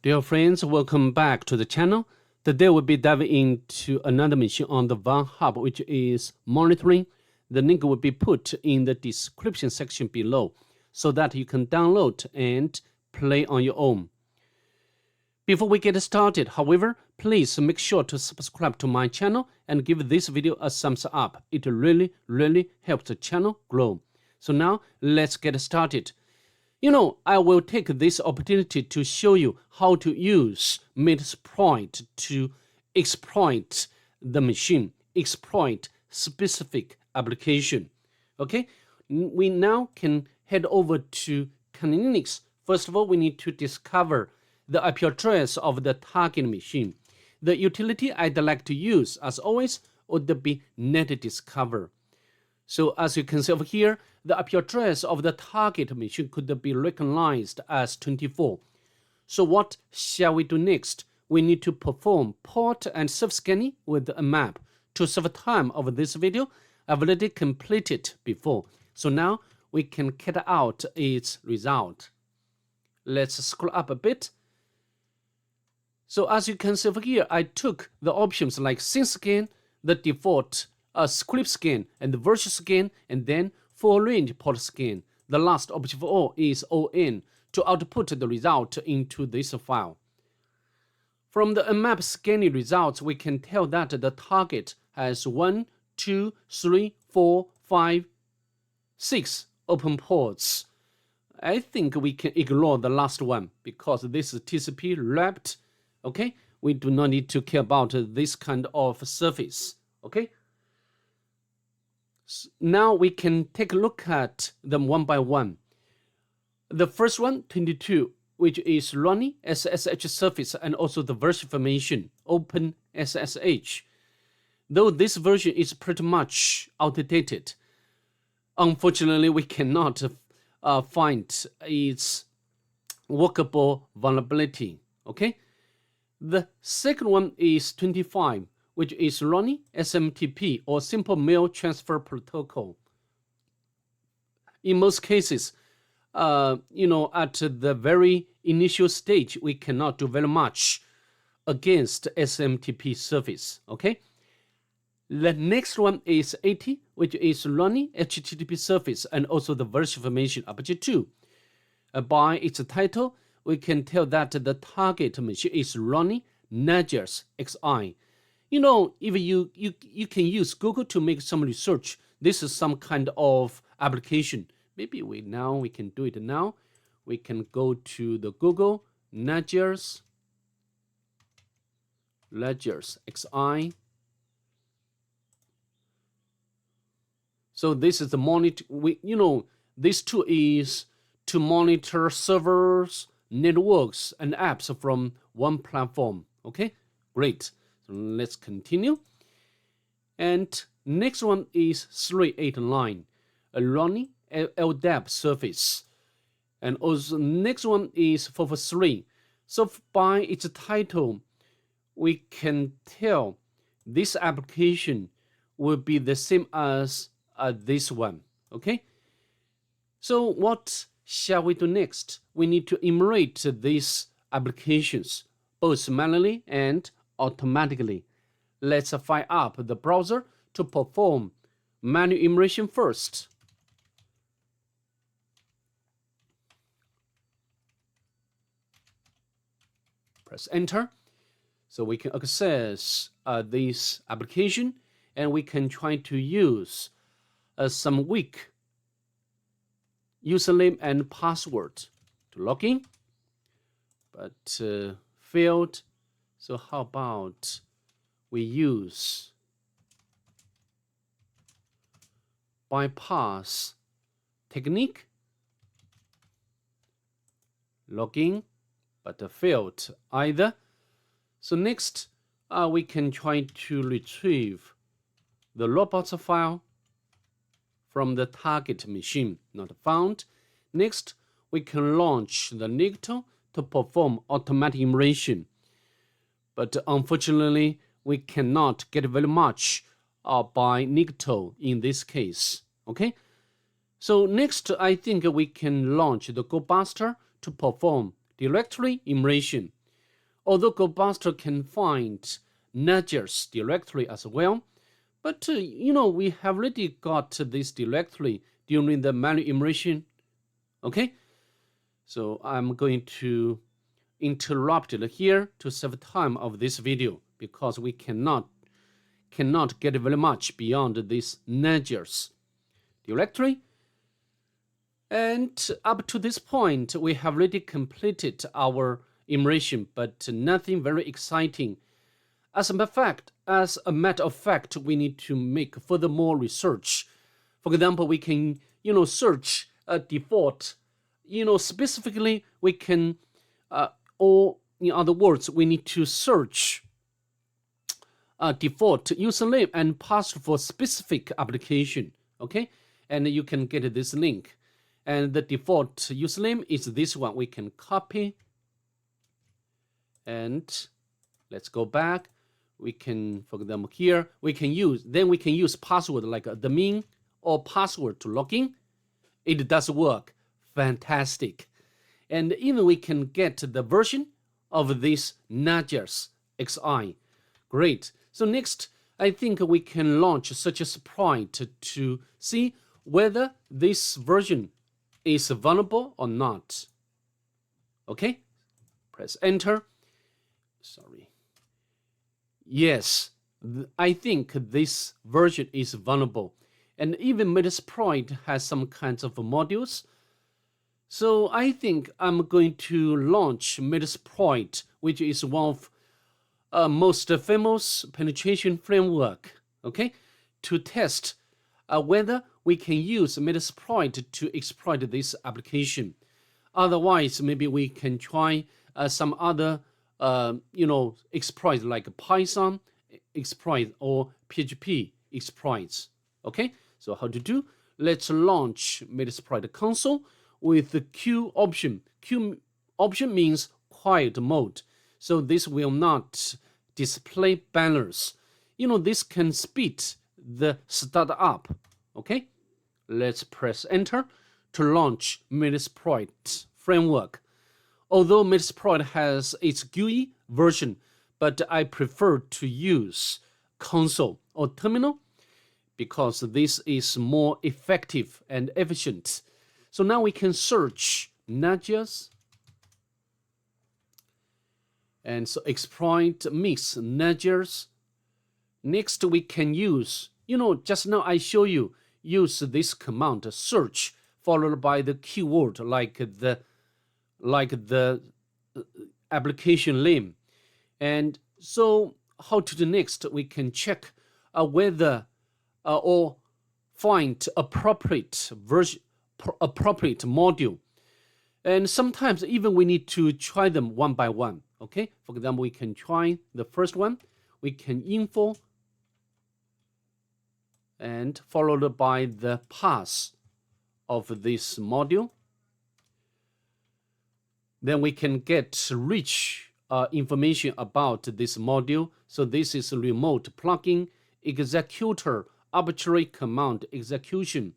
Dear friends, welcome back to the channel. Today we'll be diving into another machine on the Vulnhub, which is monitoring. The link will be put in the description section below so that you can download and play on your own. Before we get started, however, please make sure to subscribe to my channel and give this video a thumbs up. It really helps the channel grow. So now let's get started. I will take this opportunity to show you how to use Metasploit to exploit the machine, exploit specific application. Okay, we now can head over to Linux. First of all, we need to discover the IP address of the target machine. The utility I'd like to use, as always, would be netdiscover. So as you can see over here, the IP address of the target machine could be recognized as 24. So what shall we do next? We need to perform port and surf scanning with a map. To save time of this video, I've already completed before. So now we can get out its result. Let's scroll up a bit. So as you can see over here, I took the options like sync scan, the default script scan, and the virtual scan, and then full range port scan. The last option for all is ON to output the result into this file. From the map scanning results, we can tell that the target has 1, 2, 3, 4, 5, 6 open ports. I think we can ignore the last one because this is TCP wrapped. Okay, we do not need to care about this kind of surface. Okay. Now we can take a look at them one by one. The first one, 22, which is running SSH service and also the version information, open SSH. Though this version is pretty much outdated, unfortunately we cannot find its workable vulnerability. Okay. The second one is 25. Which is running SMTP or Simple Mail Transfer Protocol. In most cases, at the very initial stage, we cannot do very much against SMTP service. Okay. The next one is 80, which is running HTTP service and also the version information Apache 2. By its title, we can tell that the target machine is running Nagios XI. If you can use Google to make some research, this is some kind of application. Maybe we can do it now. We can go to the Google Nagios XI. So this is the monitor. This tool is to monitor servers, networks, and apps from one platform. Okay, great. So let's continue. And next one is 389, a running LDAP service. And also next one is 443. So by its title, we can tell this application will be the same as this one. Okay. So what shall we do next? We need to enumerate these applications, both manually and automatically. Let's fire up the browser to perform manual enumeration first. Press enter. So we can access this application, and we can try to use some weak username and password to log in, but failed. So how about we use bypass technique, login, but failed either. So next, we can try to retrieve the robots file from the target machine, not found. Next, we can launch the Nagiox to perform automatic enumeration. But unfortunately, we cannot get very much by Nagiox in this case. Okay. So next, I think we can launch the GoBuster to perform directory enumeration. although GoBuster can find Nagios directory as well, but we have already got this directory during the manual enumeration. Okay, so I'm going to interrupt it here to save time of this video, because we cannot get very much beyond this Nagios directory. And up to this point, we have already completed our enumeration, but nothing very exciting. As a matter of fact, we need to make furthermore research. For example, we can, search a default. Specifically, we can, or in other words, we need to search a default username and password for specific application. Okay, and you can get this link. And the default username is this one. We can copy. And let's go back. We can, for example, here, we can use password like admin or password to log in. It does work. Fantastic. And even we can get the version of this Nagios XI. Great. So next, I think we can launch Searchsploit to see whether this version is vulnerable or not. Okay, press enter. Sorry. Yes, I think this version is vulnerable. And even Metasploit has some kinds of modules. So I think I'm going to launch Metasploit, which is one of most famous penetration framework, okay, to test whether we can use Metasploit to exploit this application. Otherwise, maybe we can try some other, exploit like Python exploit or PHP exploits. Okay, so how to do? Let's launch Metasploit console with the Q option. Q option means quiet mode. So this will not display banners. This can speed the startup. Okay, let's press enter to launch Metasploit framework. Although Metasploit has its GUI version, but I prefer to use console or terminal because this is more effective and efficient. So now we can search Nagios. And so exploit mix Nagios. Next we can use, just now I show you, use this command search followed by the keyword like the application name. And so how to do next? We can check whether or find appropriate version, appropriate module. And sometimes even we need to try them one by one. Okay, for example, we can try the first one. We can info and followed by the path of this module. Then we can get rich information about this module. So this is a remote plugin, executor, arbitrary command execution.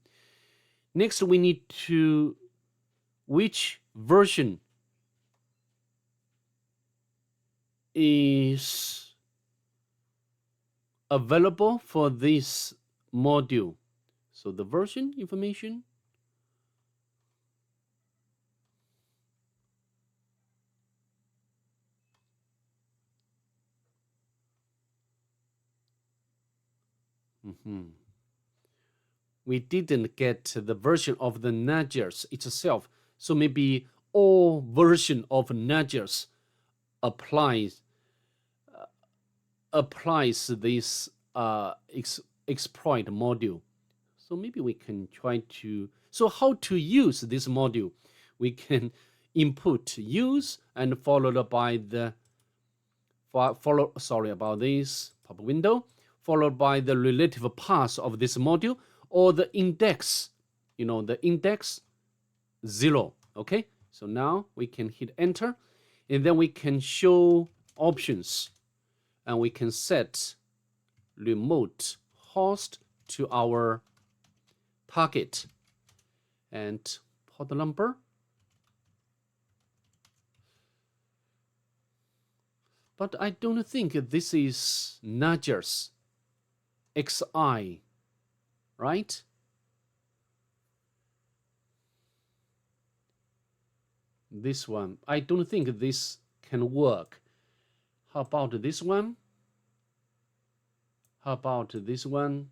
Next, we need to which version is available for this module. So the version information. We didn't get the version of the Nagios itself. So maybe all version of Nagios applies this exploit module. So maybe we can try to. So how to use this module? We can input use and followed by the pop window, followed by the relative path of this module or the index. The index 0. Okay. So now we can hit enter, and then we can show options, and we can set remote host to our target and port number But I don't think this is Nagios XI, right? This one, I don't think this can work. How about this one? How about this one?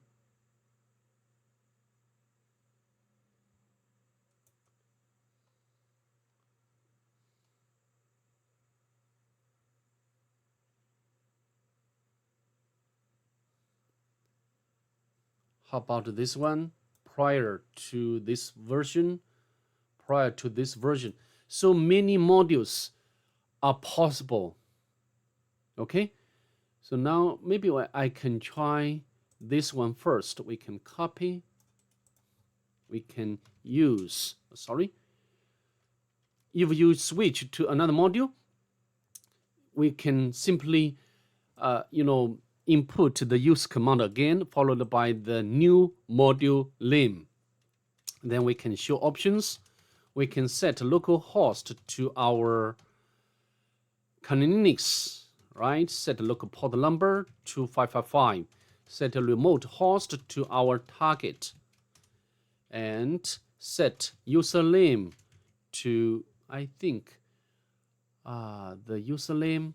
How about this one? Prior to this version, so many modules are possible. Okay, so now maybe I can try this one first. We can copy, we can use, sorry, if you switch to another module, we can simply input the use command again, followed by the new module name. Then we can show options. We can set localhost to our Linux, right? Set local port number to 555. Set a remote host to our target. And set username to, I think, the username.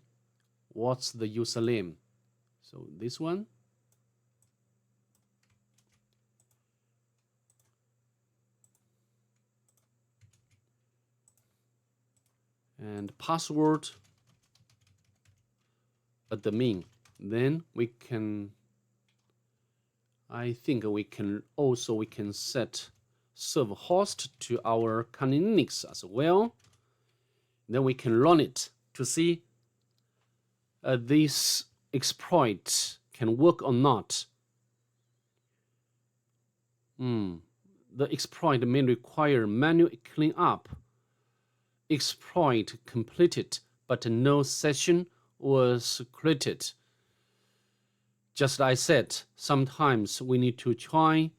What's the username? So this one. And password admin. Then we can, I think we can set server host to our Linux as well. Then we can run it to see this exploit can work or not. The exploit may require manual cleanup. Exploit completed, but no session was created. Just like I said, sometimes we need to try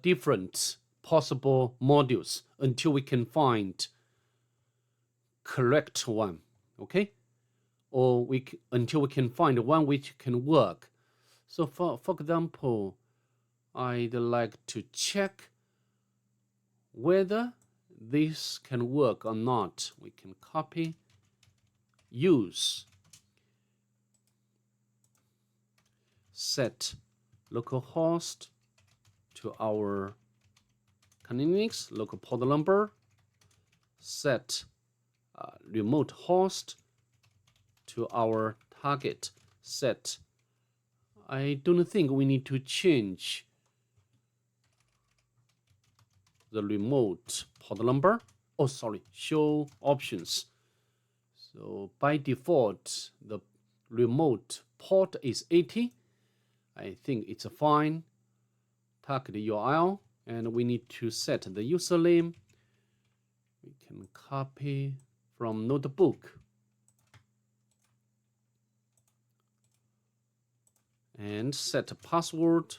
different possible modules until we can find correct one, okay? Or until we can find one which can work. So for example, I'd like to check whether this can work or not. We can copy, use, set localhost to our Linux, local port number, set remote host to our target, set. I don't think we need to change the remote port number. Oh, sorry, show options. So by default, the remote port is 80. I think it's fine. Target URL, and we need to set the username. We can copy from notebook. And set a password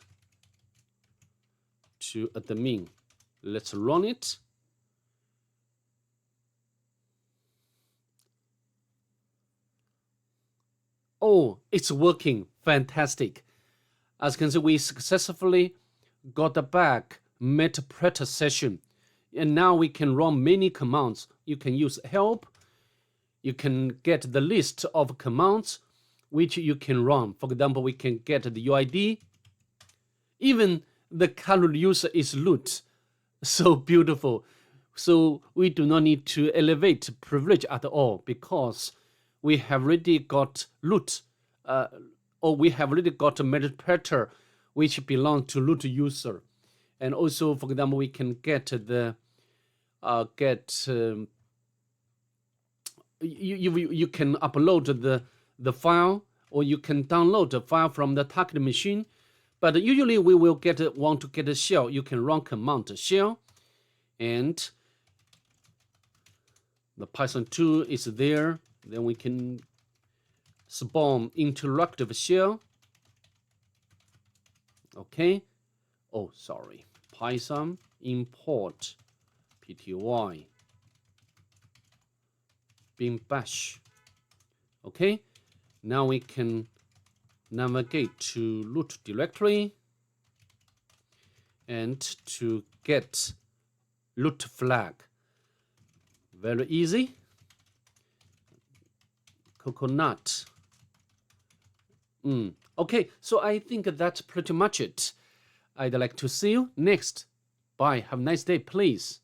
to admin. Let's run it. Oh, it's working. Fantastic. As you can see, we successfully got back Metasploit session. And now we can run many commands. You can use help. You can get the list of commands which you can run. For example, we can get the UID. Even the current user is root. So beautiful. So we do not need to elevate privilege at all because we have already got root, or we have already got a Metasploit which belongs to root user. And also, for example, we can get the you can upload the file, or you can download the file from the target machine. But usually we will want to get a shell. You can run command shell, and the Python 2 is there. Then we can spawn interactive shell. Okay. Oh, sorry. Python import pty bin bash. Okay. Now we can navigate to root directory and to get root flag. Very easy. Coconut. Okay, so I think that's pretty much it. I'd like to see you next. Bye. Have a nice day, please.